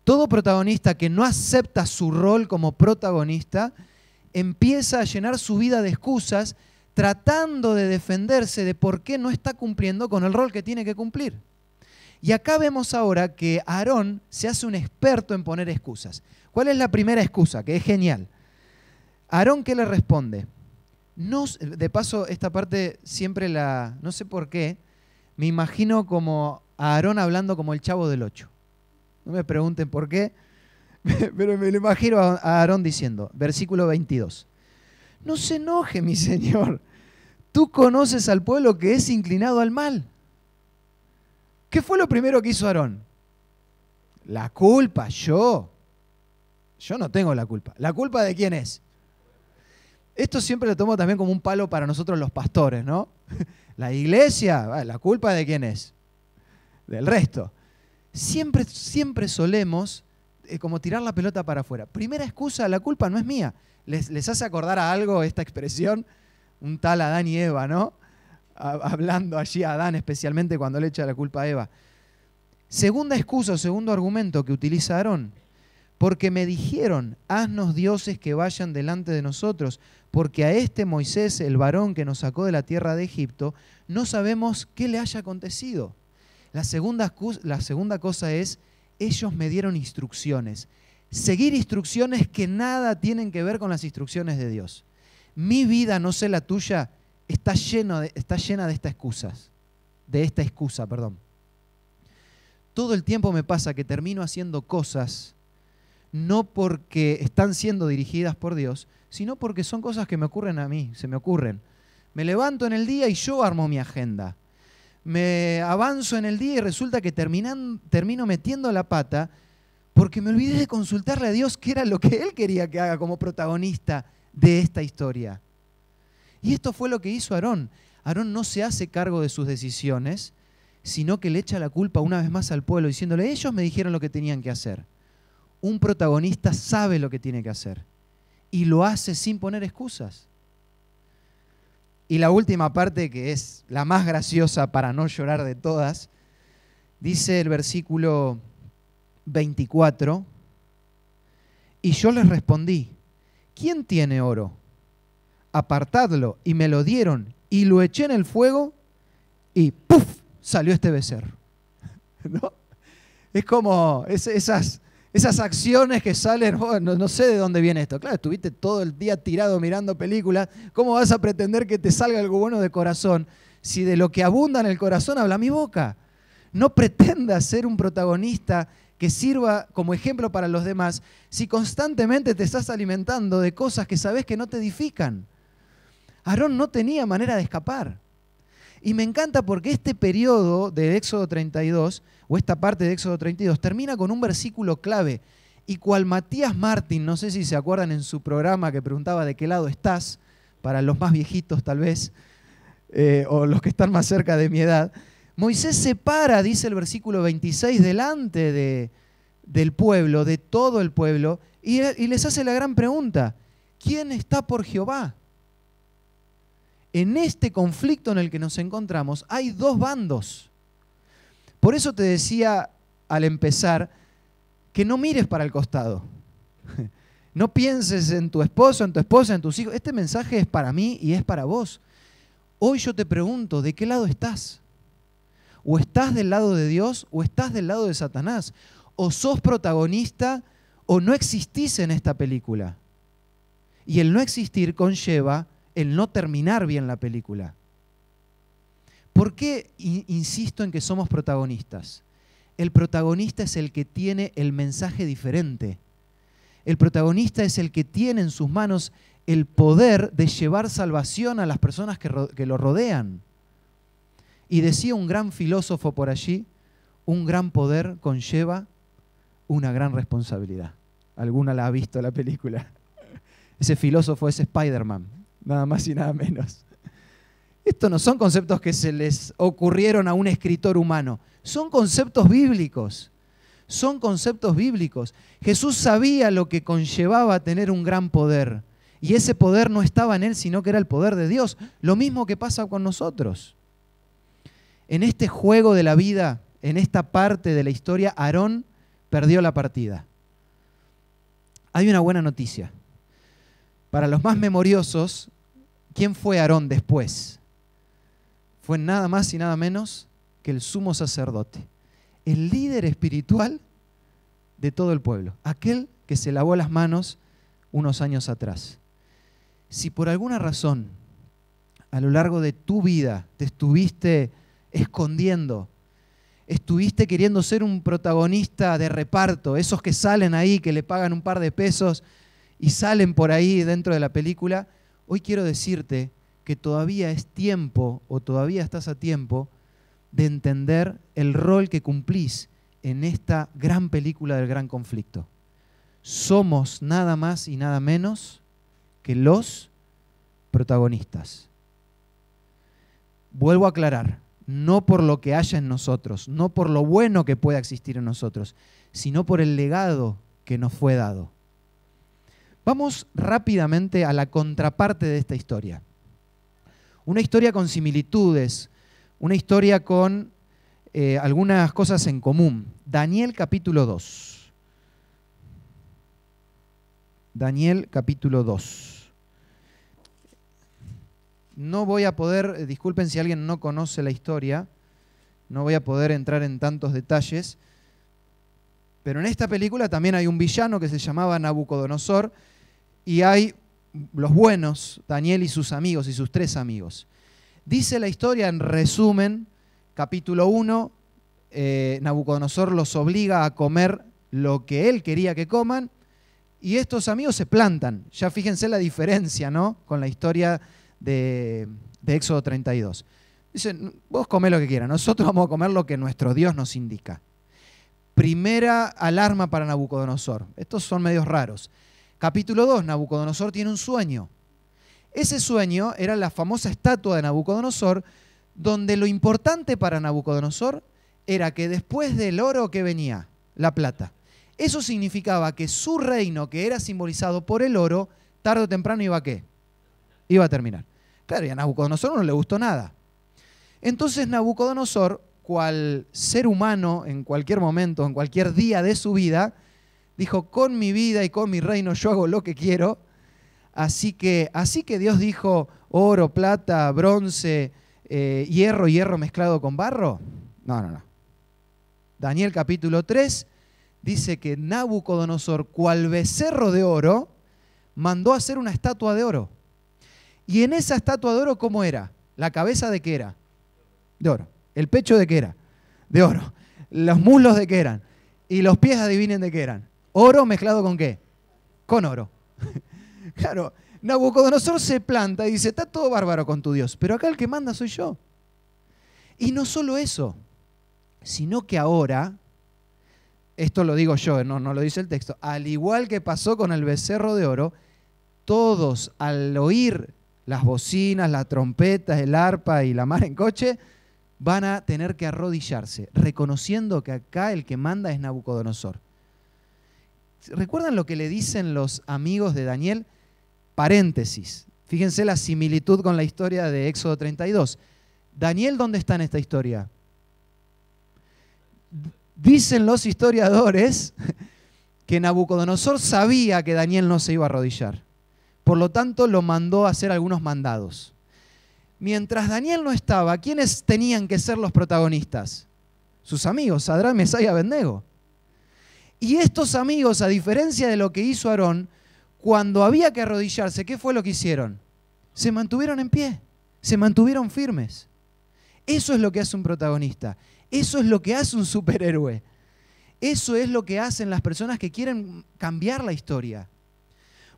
Todo protagonista que no acepta su rol como protagonista empieza a llenar su vida de excusas tratando de defenderse de por qué no está cumpliendo con el rol que tiene que cumplir. Y acá vemos ahora que Aarón se hace un experto en poner excusas. ¿Cuál es la primera excusa? Que es genial. Aarón, ¿qué le responde? No, de paso, esta parte siempre no sé por qué, me imagino como a Aarón hablando como el Chavo del Ocho. No me pregunten por qué, pero me lo imagino a Aarón diciendo, versículo 22. No se enoje, mi señor. Tú conoces al pueblo que es inclinado al mal. ¿Qué fue lo primero que hizo Aarón? La culpa, yo. Yo no tengo la culpa. ¿La culpa de quién es? Esto siempre lo tomo también como un palo para nosotros los pastores, ¿no? La iglesia, ¿la culpa de quién es? Del resto. Siempre solemos como tirar la pelota para afuera. Primera excusa, la culpa no es mía. ¿Les hace acordar a algo esta expresión? Un tal Adán y Eva, ¿no? Hablando allí a Adán, especialmente cuando le echa la culpa a Eva. Segunda excusa o segundo argumento que utiliza Aarón. Porque me dijeron, haznos dioses que vayan delante de nosotros, porque a este Moisés, el varón que nos sacó de la tierra de Egipto, no sabemos qué le haya acontecido. La segunda cosa es, ellos me dieron instrucciones. Seguir instrucciones que nada tienen que ver con las instrucciones de Dios. Mi vida, no sé la tuya, está llena de estas excusas. De esta excusa, perdón. Todo el tiempo me pasa que termino haciendo cosas no porque están siendo dirigidas por Dios, sino porque son cosas que me ocurren a mí, se me ocurren. Me levanto en el día y yo armo mi agenda. Me avanzo en el día y resulta que termino metiendo la pata porque me olvidé de consultarle a Dios qué era lo que Él quería que haga como protagonista de esta historia. Y esto fue lo que hizo Aarón. Aarón no se hace cargo de sus decisiones, sino que le echa la culpa una vez más al pueblo, diciéndole, ellos me dijeron lo que tenían que hacer. Un protagonista sabe lo que tiene que hacer y lo hace sin poner excusas. Y la última parte, que es la más graciosa para no llorar de todas, dice el versículo 24, y yo les respondí, ¿quién tiene oro? Apartadlo, y me lo dieron, y lo eché en el fuego, y ¡puf! Salió este becerro. ¿No? Es como esas acciones que salen, oh, no sé de dónde viene esto. Claro, estuviste todo el día tirado mirando películas. ¿Cómo vas a pretender que te salga algo bueno de corazón si de lo que abunda en el corazón habla mi boca? No pretendas ser un protagonista que sirva como ejemplo para los demás si constantemente te estás alimentando de cosas que sabes que no te edifican. Aarón no tenía manera de escapar. Y me encanta porque este periodo de Éxodo 32, o esta parte de Éxodo 32, termina con un versículo clave. Y cual Matías Martín, no sé si se acuerdan en su programa que preguntaba de qué lado estás, para los más viejitos tal vez, o los que están más cerca de mi edad, Moisés se para, dice el versículo 26, delante del pueblo, de todo el pueblo, y les hace la gran pregunta, ¿quién está por Jehová? En este conflicto en el que nos encontramos hay dos bandos. Por eso te decía al empezar que no mires para el costado. No pienses en tu esposo, en tu esposa, en tus hijos. Este mensaje es para mí y es para vos. Hoy yo te pregunto, ¿de qué lado estás? O estás del lado de Dios o estás del lado de Satanás. O sos protagonista o no existís en esta película. Y el no existir conlleva el no terminar bien la película. ¿Por qué insisto en que somos protagonistas? El protagonista es el que tiene el mensaje diferente. El protagonista es el que tiene en sus manos el poder de llevar salvación a las personas que lo rodean. Y decía un gran filósofo por allí, un gran poder conlleva una gran responsabilidad. ¿Alguna la ha visto la película? Ese filósofo es Spider-Man, nada más y nada menos. Estos no son conceptos que se les ocurrieron a un escritor humano, son conceptos bíblicos. Son conceptos bíblicos. Jesús sabía lo que conllevaba tener un gran poder. Y ese poder no estaba en él, sino que era el poder de Dios. Lo mismo que pasa con nosotros. En este juego de la vida, en esta parte de la historia, Aarón perdió la partida. Hay una buena noticia. Para los más memoriosos, ¿quién fue Aarón después? Fue nada más y nada menos que el sumo sacerdote, el líder espiritual de todo el pueblo, aquel que se lavó las manos unos años atrás. Si por alguna razón a lo largo de tu vida te estuviste escondiendo, estuviste queriendo ser un protagonista de reparto, esos que salen ahí, que le pagan un par de pesos y salen por ahí dentro de la película, hoy quiero decirte que todavía es tiempo, o todavía estás a tiempo, de entender el rol que cumplís en esta gran película del gran conflicto. Somos nada más y nada menos que los protagonistas. Vuelvo a aclarar, no por lo que haya en nosotros, no por lo bueno que pueda existir en nosotros, sino por el legado que nos fue dado. Vamos rápidamente a la contraparte de esta historia. Una historia con similitudes, una historia con algunas cosas en común. Daniel capítulo 2. Daniel capítulo 2. No voy a poder, disculpen si alguien no conoce la historia, no voy a poder entrar en tantos detalles, pero en esta película también hay un villano que se llamaba Nabucodonosor y hay los buenos, Daniel y sus amigos y sus 3 amigos. Dice la historia en resumen, capítulo 1, Nabucodonosor los obliga a comer lo que él quería que coman y estos amigos se plantan. Ya fíjense la diferencia, ¿no?, con la historia de Éxodo 32. Dicen, vos comé lo que quieras, nosotros vamos a comer lo que nuestro Dios nos indica. Primera alarma para Nabucodonosor. Estos son medios raros. Capítulo 2, Nabucodonosor tiene un sueño. Ese sueño era la famosa estatua de Nabucodonosor, donde lo importante para Nabucodonosor era que después del oro que venía, la plata. Eso significaba que su reino, que era simbolizado por el oro, tarde o temprano iba a ¿qué? Iba a terminar. Claro, y a Nabucodonosor no le gustó nada. Entonces Nabucodonosor, cual ser humano en cualquier momento, en cualquier día de su vida, dijo, con mi vida y con mi reino yo hago lo que quiero. Así que Dios dijo, oro, plata, bronce, hierro mezclado con barro. No. Daniel capítulo 3 dice que Nabucodonosor, cual becerro de oro, mandó a hacer una estatua de oro. Y en esa estatua de oro, ¿cómo era? ¿La cabeza de qué era? De oro. ¿El pecho de qué era? De oro. ¿Los muslos de qué eran? Y los pies, adivinen de qué eran. ¿Oro mezclado con qué? Con oro. Claro, Nabucodonosor se planta y dice, está todo bárbaro con tu Dios, pero acá el que manda soy yo. Y no solo eso, sino que ahora, esto lo digo yo, no lo dice el texto, al igual que pasó con el becerro de oro, todos al oír las bocinas, las trompetas, el arpa y la mar en coche, van a tener que arrodillarse, reconociendo que acá el que manda es Nabucodonosor. ¿Recuerdan lo que le dicen los amigos de Daniel? Paréntesis. Fíjense la similitud con la historia de Éxodo 32. Daniel, ¿dónde está en esta historia? Dicen los historiadores que Nabucodonosor sabía que Daniel no se iba a arrodillar. Por lo tanto, lo mandó a hacer algunos mandados. mientras Daniel no estaba, ¿quiénes tenían que ser los protagonistas? Sus amigos, Sadrach, Mesach y Abednego. Y estos amigos, a diferencia de lo que hizo Aarón, cuando había que arrodillarse, ¿qué fue lo que hicieron? Se mantuvieron en pie, se mantuvieron firmes. Eso es lo que hace un protagonista. Eso es lo que hace un superhéroe. Eso es lo que hacen las personas que quieren cambiar la historia.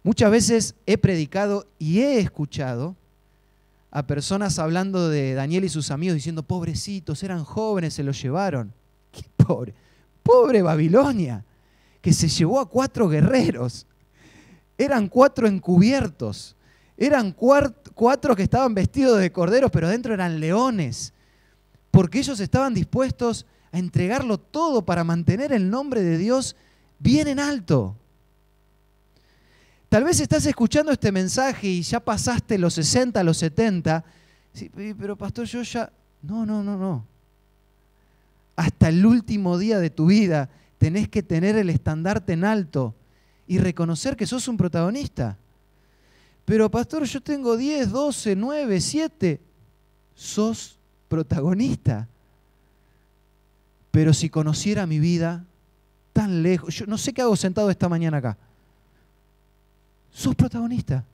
Muchas veces he predicado y he escuchado a personas hablando de Daniel y sus amigos diciendo, pobrecitos, eran jóvenes, se los llevaron. ¡Qué pobre! Pobre Babilonia, que se llevó a 4 guerreros. Eran 4 encubiertos. Eran 4 que estaban vestidos de corderos, pero dentro eran leones. Porque ellos estaban dispuestos a entregarlo todo para mantener el nombre de Dios bien en alto. Tal vez estás escuchando este mensaje y ya pasaste los 60, los 70. Sí, pero pastor, yo ya... No. Hasta el último día de tu vida tenés que tener el estandarte en alto y reconocer que sos un protagonista. Pero pastor, yo tengo 10, 12, 9, 7. Sos protagonista. Pero si conociera mi vida tan lejos, yo no sé qué hago sentado esta mañana acá. Sos protagonista.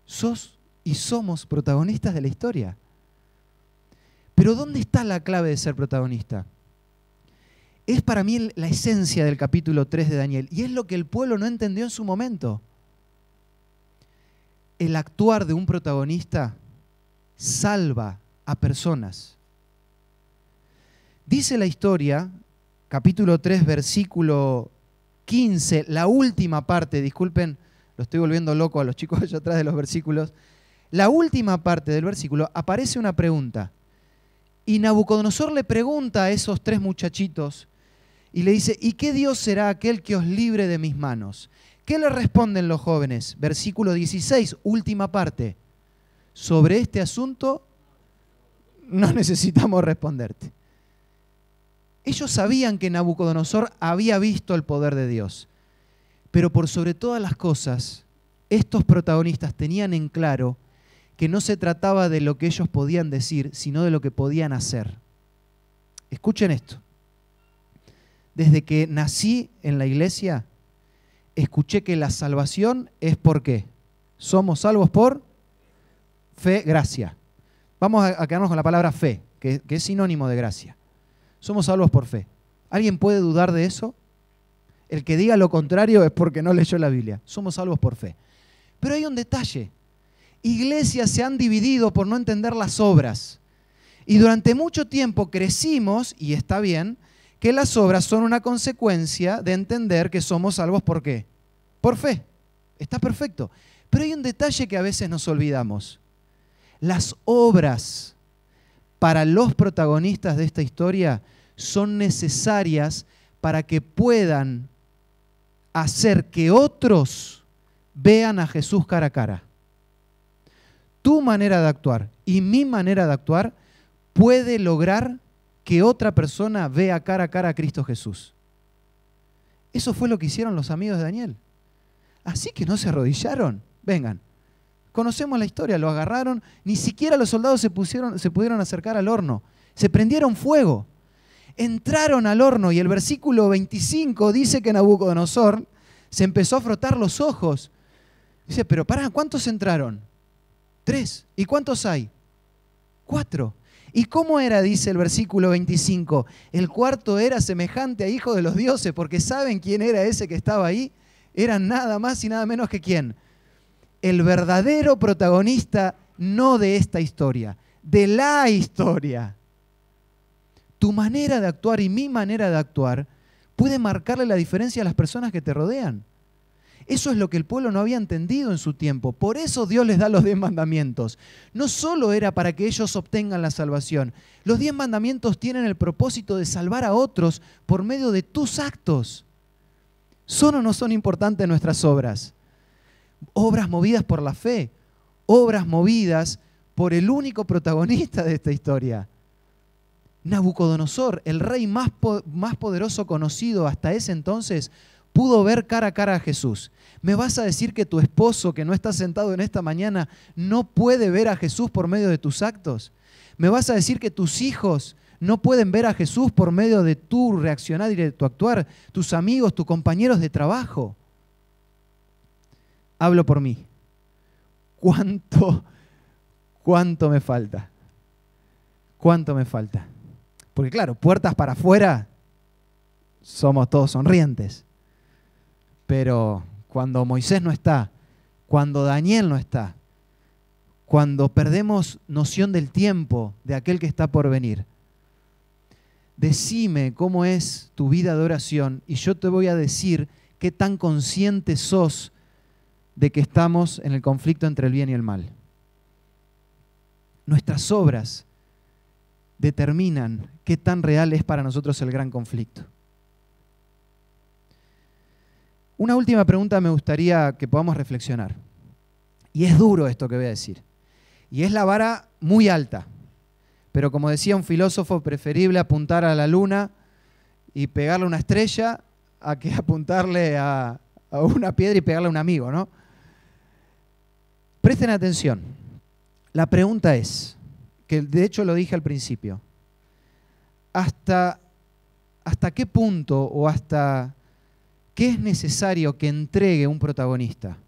Sos y somos protagonistas de la historia. Pero ¿dónde está la clave de ser protagonista? Es para mí la esencia del capítulo 3 de Daniel y es lo que el pueblo no entendió en su momento. El actuar de un protagonista salva a personas. Dice la historia, capítulo 3, versículo 15, la última parte, disculpen, lo estoy volviendo loco a los chicos allá atrás de los versículos. La última parte del versículo aparece una pregunta. Y Nabucodonosor le pregunta a esos 3 muchachitos y le dice, ¿y qué Dios será aquel que os libre de mis manos? ¿Qué le responden los jóvenes? Versículo 16, última parte. Sobre este asunto no necesitamos responderte. Ellos sabían que Nabucodonosor había visto el poder de Dios, pero por sobre todas las cosas, estos protagonistas tenían en claro que no se trataba de lo que ellos podían decir, sino de lo que podían hacer. Escuchen esto. Desde que nací en la iglesia, escuché que la salvación es ¿por qué? Somos salvos por fe, gracia. Vamos a quedarnos con la palabra fe, que es sinónimo de gracia. Somos salvos por fe. ¿Alguien puede dudar de eso? El que diga lo contrario es porque no leyó la Biblia. Somos salvos por fe. Pero hay un detalle. Iglesias se han dividido por no entender las obras. Y durante mucho tiempo crecimos, y está bien, que las obras son una consecuencia de entender que somos salvos ¿por qué? Por fe. Está perfecto. Pero hay un detalle que a veces nos olvidamos. Las obras para los protagonistas de esta historia son necesarias para que puedan hacer que otros vean a Jesús cara a cara. Tu manera de actuar y mi manera de actuar puede lograr que otra persona vea cara a cara a Cristo Jesús. Eso fue lo que hicieron los amigos de Daniel. Así que no se arrodillaron. Vengan. Conocemos la historia, lo agarraron, ni siquiera los soldados se pudieron acercar al horno. Se prendieron fuego. Entraron al horno y el versículo 25 dice que Nabucodonosor se empezó a frotar los ojos. Dice, pero pará, ¿cuántos entraron? 3. ¿Y cuántos hay? 4. ¿Y cómo era? Dice el versículo 25. El cuarto era semejante a hijo de los dioses, porque ¿saben quién era ese que estaba ahí? Era nada más y nada menos que ¿quién? El verdadero protagonista, no de esta historia, de la historia. Tu manera de actuar y mi manera de actuar puede marcarle la diferencia a las personas que te rodean. Eso es lo que el pueblo no había entendido en su tiempo. Por eso Dios les da los 10 mandamientos. No solo era para que ellos obtengan la salvación. Los 10 mandamientos tienen el propósito de salvar a otros por medio de tus actos. ¿Son o no son importantes nuestras obras? Obras movidas por la fe. Obras movidas por el único protagonista de esta historia. Nabucodonosor, el rey más poderoso conocido hasta ese entonces, pudo ver cara a cara a Jesús. ¿Me vas a decir que tu esposo, que no está sentado en esta mañana, no puede ver a Jesús por medio de tus actos? ¿Me vas a decir que tus hijos no pueden ver a Jesús por medio de tu reaccionar y de tu actuar? Tus amigos, tus compañeros de trabajo. Hablo por mí. ¿Cuánto me falta? ¿Cuánto me falta? Porque claro, puertas para afuera somos todos sonrientes. Pero cuando Moisés no está, cuando Daniel no está, cuando perdemos noción del tiempo de aquel que está por venir, decime cómo es tu vida de oración y yo te voy a decir qué tan consciente sos de que estamos en el conflicto entre el bien y el mal. Nuestras obras determinan qué tan real es para nosotros el gran conflicto. Una última pregunta me gustaría que podamos reflexionar. Y es duro esto que voy a decir. Y es la vara muy alta. Pero como decía un filósofo, preferible apuntar a la luna y pegarle a una estrella a que apuntarle a una piedra y pegarle a un amigo, ¿no? Presten atención. La pregunta es, que de hecho lo dije al principio, ¿hasta qué punto o hasta qué es necesario que entregue un protagonista?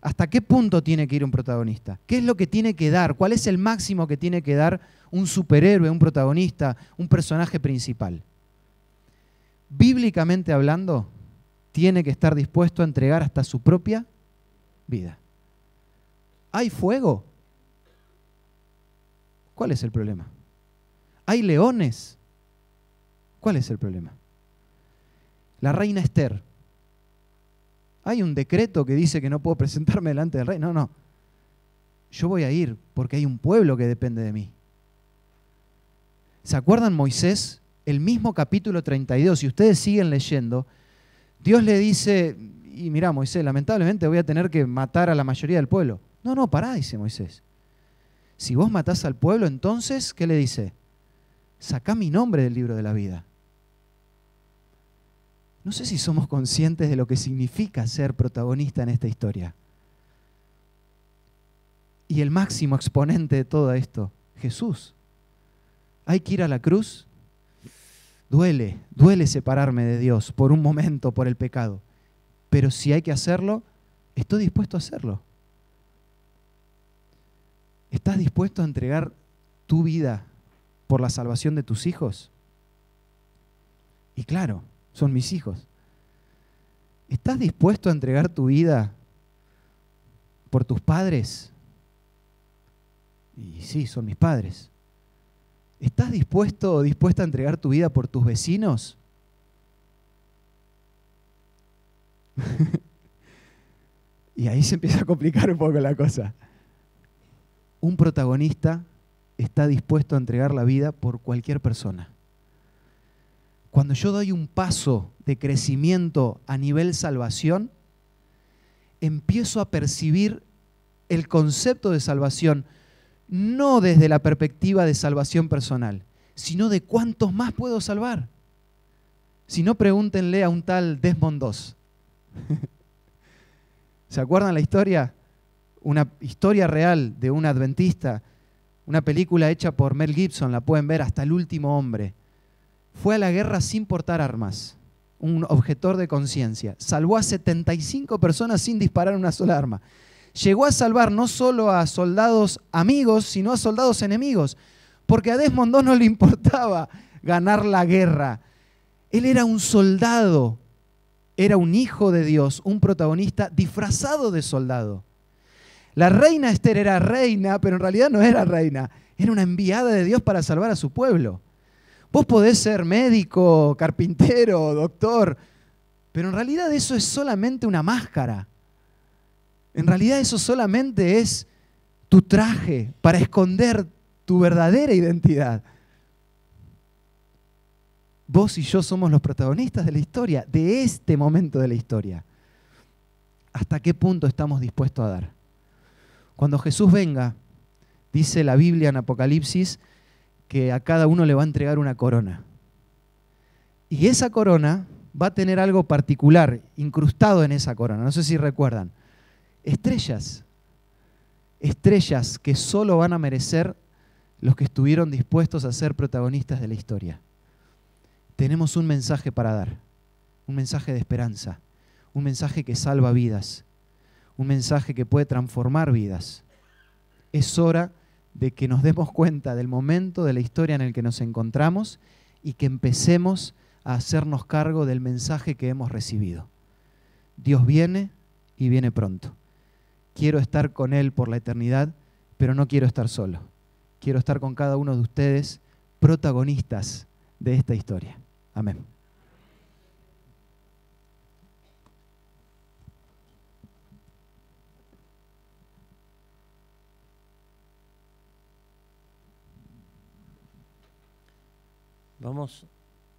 ¿Hasta qué punto tiene que ir un protagonista? ¿Qué es lo que tiene que dar? ¿Cuál es el máximo que tiene que dar un superhéroe, un protagonista, un personaje principal? Bíblicamente hablando, tiene que estar dispuesto a entregar hasta su propia vida. ¿Hay fuego? ¿Cuál es el problema? ¿Hay leones? ¿Cuál es el problema? La reina Esther. ¿Hay un decreto que dice que no puedo presentarme delante del rey? No. Yo voy a ir porque hay un pueblo que depende de mí. ¿Se acuerdan Moisés? El mismo capítulo 32, si ustedes siguen leyendo, Dios le dice, y mirá Moisés, lamentablemente voy a tener que matar a la mayoría del pueblo. No, pará, dice Moisés. Si vos matás al pueblo, entonces, ¿qué le dice? Sacá mi nombre del libro de la vida. No sé si somos conscientes de lo que significa ser protagonista en esta historia. Y el máximo exponente de todo esto, Jesús. Hay que ir a la cruz. Duele separarme de Dios por un momento, por el pecado. Pero si hay que hacerlo, estoy dispuesto a hacerlo. ¿Estás dispuesto a entregar tu vida por la salvación de tus hijos? Y claro, son mis hijos. ¿Estás dispuesto a entregar tu vida por tus padres? Y sí, son mis padres. ¿Estás dispuesto o dispuesta a entregar tu vida por tus vecinos? Y ahí se empieza a complicar un poco la cosa. Un protagonista está dispuesto a entregar la vida por cualquier persona. Cuando yo doy un paso de crecimiento a nivel salvación, empiezo a percibir el concepto de salvación no desde la perspectiva de salvación personal, sino de cuántos más puedo salvar. Si no, pregúntenle a un tal Desmond II. ¿Se acuerdan la historia? Una historia real de un adventista, una película hecha por Mel Gibson, la pueden ver, Hasta el último hombre. Fue a la guerra sin portar armas, un objetor de conciencia. Salvó a 75 personas sin disparar una sola arma. Llegó a salvar no solo a soldados amigos, sino a soldados enemigos, porque a Desmond II no le importaba ganar la guerra. Él era un soldado, era un hijo de Dios, un protagonista disfrazado de soldado. La reina Esther era reina, pero en realidad no era reina. Era una enviada de Dios para salvar a su pueblo. Vos podés ser médico, carpintero, doctor, pero en realidad eso es solamente una máscara. En realidad eso solamente es tu traje para esconder tu verdadera identidad. Vos y yo somos los protagonistas de la historia, de este momento de la historia. ¿Hasta qué punto estamos dispuestos a dar? Cuando Jesús venga, dice la Biblia en Apocalipsis, que a cada uno le va a entregar una corona. Y esa corona va a tener algo particular incrustado en esa corona. No sé si recuerdan. Estrellas. Estrellas que solo van a merecer los que estuvieron dispuestos a ser protagonistas de la historia. Tenemos un mensaje para dar. Un mensaje de esperanza. Un mensaje que salva vidas. Un mensaje que puede transformar vidas. Es hora de que nos demos cuenta del momento de la historia en el que nos encontramos y que empecemos a hacernos cargo del mensaje que hemos recibido. Dios viene y viene pronto. Quiero estar con Él por la eternidad, pero no quiero estar solo. Quiero estar con cada uno de ustedes, protagonistas de esta historia. Amén.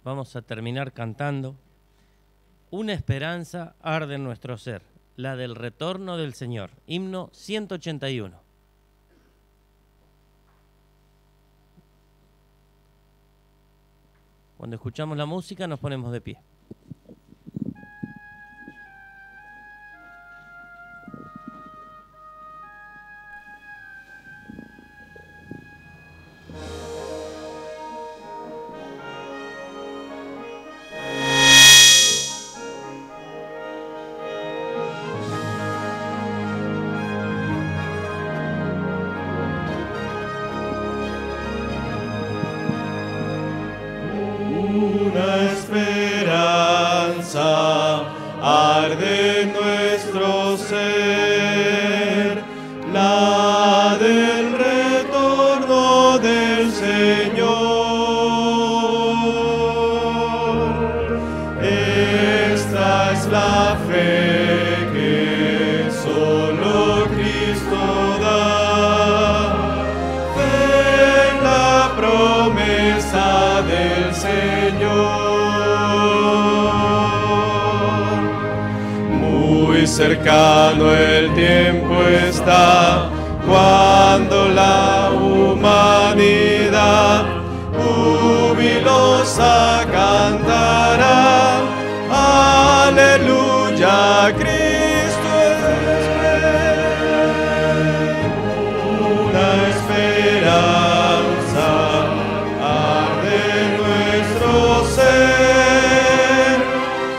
Vamos a terminar cantando. Una esperanza arde en nuestro ser, la del retorno del Señor. Himno 181. Cuando escuchamos la música nos ponemos de pie. Una esperanza arde en nuestro ser, la del retorno del Señor. Esta es la fe que solo Cristo da, fe en la promesa del Señor. Muy cercano el tiempo está cuando la humanidad jubilosa cantará. Aleluya, Cristo es Rey. Una esperanza arde en nuestro ser,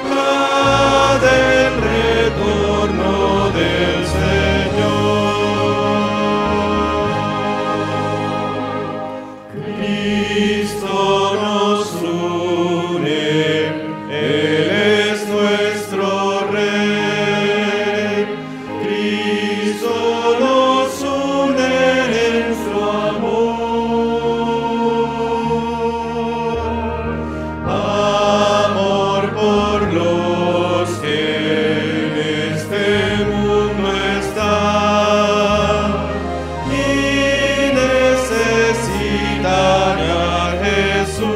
la del retorno del Señor. Cristo nos une, Él es nuestro Rey. Cristo nos une en su amor por los que en este mundo están y necesitan a Jesús.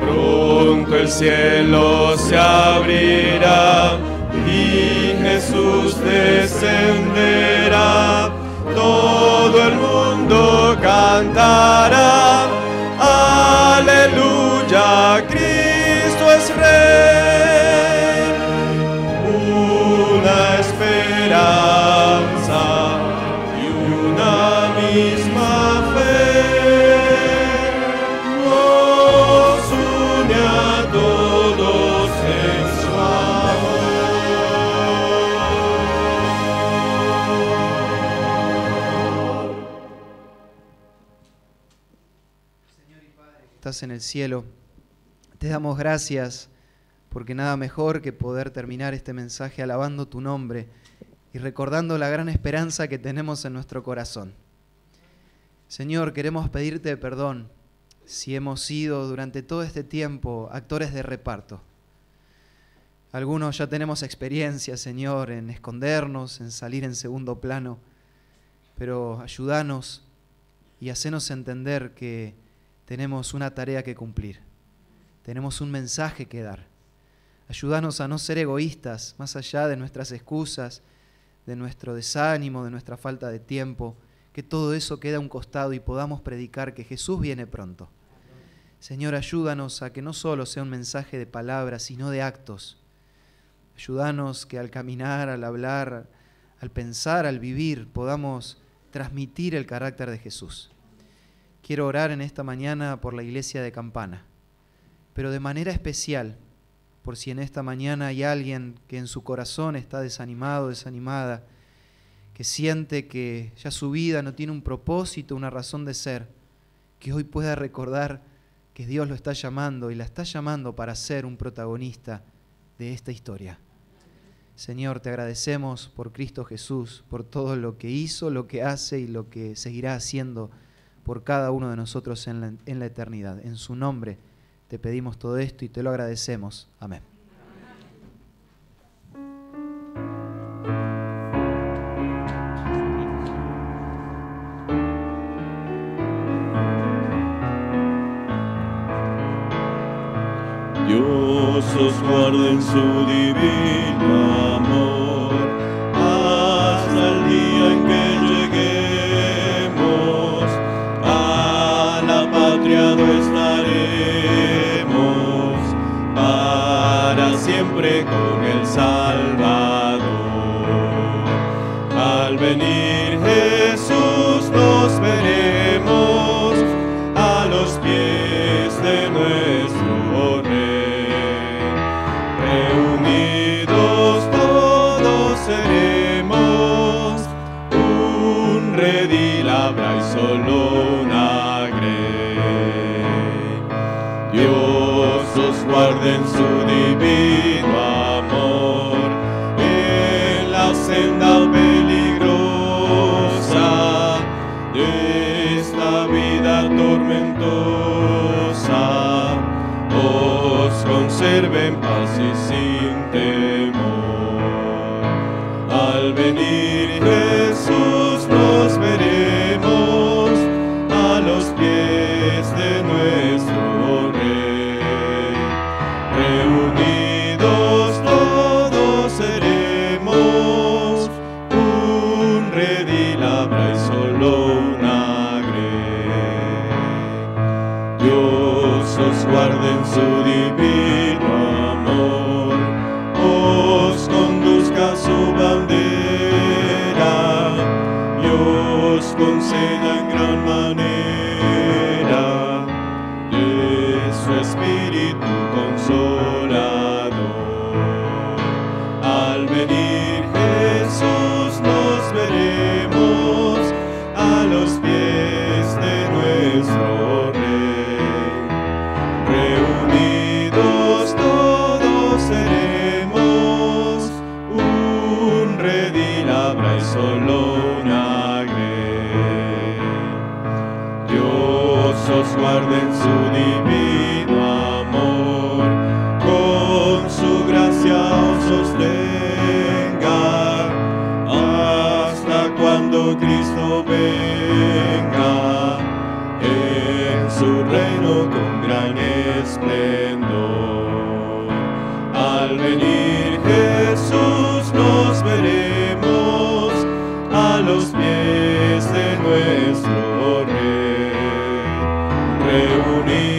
Pronto el cielo se abrirá y Jesús descenderá. Todo el mundo cantará. Aleluya, Cristo es Rey. Una esperanza y una misma fe nos une a todos en su amor. Estás en el cielo, te damos gracias porque nada mejor que poder terminar este mensaje alabando tu nombre y recordando la gran esperanza que tenemos en nuestro corazón. Señor, queremos pedirte perdón si hemos sido durante todo este tiempo actores de reparto. Algunos ya tenemos experiencia, Señor, en escondernos, en salir en segundo plano, pero ayúdanos y hacenos entender que tenemos una tarea que cumplir, tenemos un mensaje que dar. Ayúdanos a no ser egoístas, más allá de nuestras excusas, de nuestro desánimo, de nuestra falta de tiempo, que todo eso quede a un costado y podamos predicar que Jesús viene pronto. Señor, ayúdanos a que no solo sea un mensaje de palabras, sino de actos. Ayúdanos que al caminar, al hablar, al pensar, al vivir, podamos transmitir el carácter de Jesús. Quiero orar en esta mañana por la iglesia de Campana, pero de manera especial, por si en esta mañana hay alguien que en su corazón está desanimado, desanimada, que siente que ya su vida no tiene un propósito, una razón de ser, que hoy pueda recordar que Dios lo está llamando y la está llamando para ser un protagonista de esta historia. Señor, te agradecemos por Cristo Jesús, por todo lo que hizo, lo que hace y lo que seguirá haciendo por cada uno de nosotros en la eternidad. En su nombre te pedimos todo esto y te lo agradecemos. Amén. Dios os guarde en su divino amor, hasta el día en que lleguemos a la patria donde estaremos para siempre con el Salvador. Al venir Jesús nos veremos a los pies de nuestro Rey. Reunidos todos seremos, un redil habrá y solo una grey. Dios os guarde en su divino amor, en la senda peligrosa de esta vida tormentosa, os conserve en paz y sin temor. Al venir Jesús nos veremos a los pies de nuestro Rey. Reunidos todos seremos, un redil habrá y solo una grey. Dios os guarde en su divino amor, os conduzca a su bandera y os conceda en gran manera de su espíritu consolador. Al venir Jesús nos veremos a los pies de nuestro Rey. Reunidos todos seremos, un redil habrá y solo una grey. Dios os guarde en su divino amor, con su gracia os sostenga, hasta cuando Cristo venga en su reino con gran esplendor. Al venir Jesús nos veremos a los pies de nuestro Rey. Reunidos